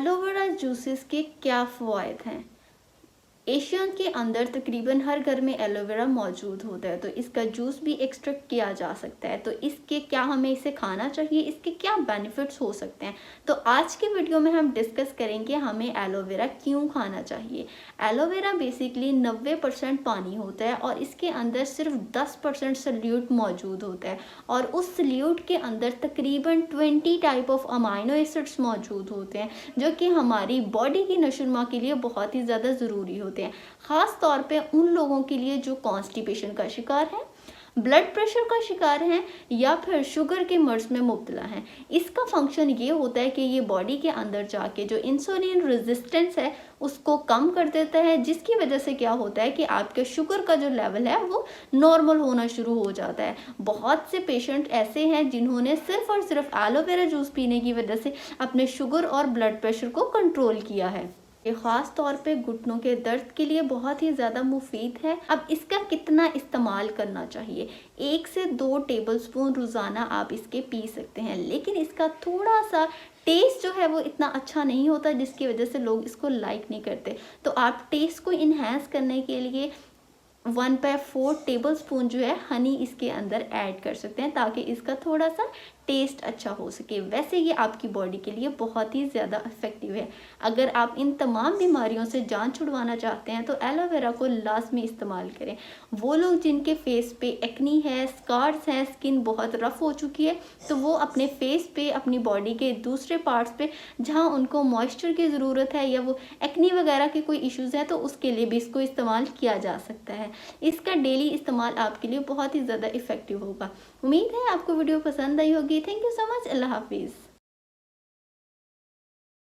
Aloe vera juices के क्या फ़वाइद हैं? एशिया के अंदर तकरीबन हर घर में एलोवेरा मौजूद होता है, तो इसका जूस भी एक्सट्रैक्ट किया जा सकता है। तो इसके क्या हमें इसे खाना चाहिए, इसके क्या बेनिफिट्स हो सकते हैं, तो आज की वीडियो में हम डिस्कस करेंगे हमें एलोवेरा क्यों खाना चाहिए। एलोवेरा बेसिकली 90% पानी होता है और इसके अंदर सिर्फ 10% सल्यूट मौजूद होता है और उस सल्यूट के अंदर तकरीबन 20 टाइप ऑफ अमाइनो एसिड्स मौजूद होते हैं जो कि हमारी बॉडी की नशोनुमा के लिए बहुत ही ज़्यादा ज़रूरी होते हैं, ख़ास तौर पे उन लोगों के लिए जो कॉन्स्टिपेशन का शिकार हैं, ब्लड प्रेशर का शिकार हैं या फिर शुगर के मर्ज में मुब्तला हैं। इसका फंक्शन ये होता है कि ये बॉडी के अंदर जाके जो इंसुलिन रेजिस्टेंस है उसको कम कर देता है, जिसकी वजह से क्या होता है कि आपके शुगर का जो लेवल है वो नॉर्मल होना शुरू हो जाता है। बहुत से पेशेंट ऐसे हैं जिन्होंने सिर्फ और सिर्फ एलोवेरा जूस पीने की वजह से अपने शुगर और ब्लड प्रेशर को कंट्रोल किया है। ये ख़ास तौर पे घुटनों के दर्द के लिए बहुत ही ज़्यादा मुफीद है। अब इसका कितना इस्तेमाल करना चाहिए? 1 से 2 टेबलस्पून रोज़ाना आप इसके पी सकते हैं, लेकिन इसका थोड़ा सा टेस्ट जो है वो इतना अच्छा नहीं होता, जिसकी वजह से लोग इसको लाइक नहीं करते। तो आप टेस्ट को इन्हेंस करने के लिए 1/4 टेबलस्पून जो है हनी इसके अंदर ऐड कर सकते हैं ताकि इसका थोड़ा सा टेस्ट अच्छा हो सके। वैसे ये आपकी बॉडी के लिए बहुत ही ज़्यादा इफ़ेक्टिव है। अगर आप इन तमाम बीमारियों से जान छुड़वाना चाहते हैं तो एलोवेरा को लाजमी इस्तेमाल करें। वो लोग जिनके फेस पे एक्नी है, स्कार्स हैं, स्किन बहुत रफ़ हो चुकी है, तो वो अपने फेस पे, अपनी बॉडी के दूसरे पार्ट्स पे जहाँ उनको मॉइस्चर की ज़रूरत है या वो एक्नी वगैरह के कोई इश्यूज़ हैं, तो उसके लिए भी इसको इस्तेमाल किया जा सकता है। इसका डेली इस्तेमाल आपके लिए बहुत ही ज़्यादा इफ़ेक्टिव होगा। उम्मीद है आपको वीडियो पसंद आई होगी। Thank you so much. अल्लाह हाफिज़।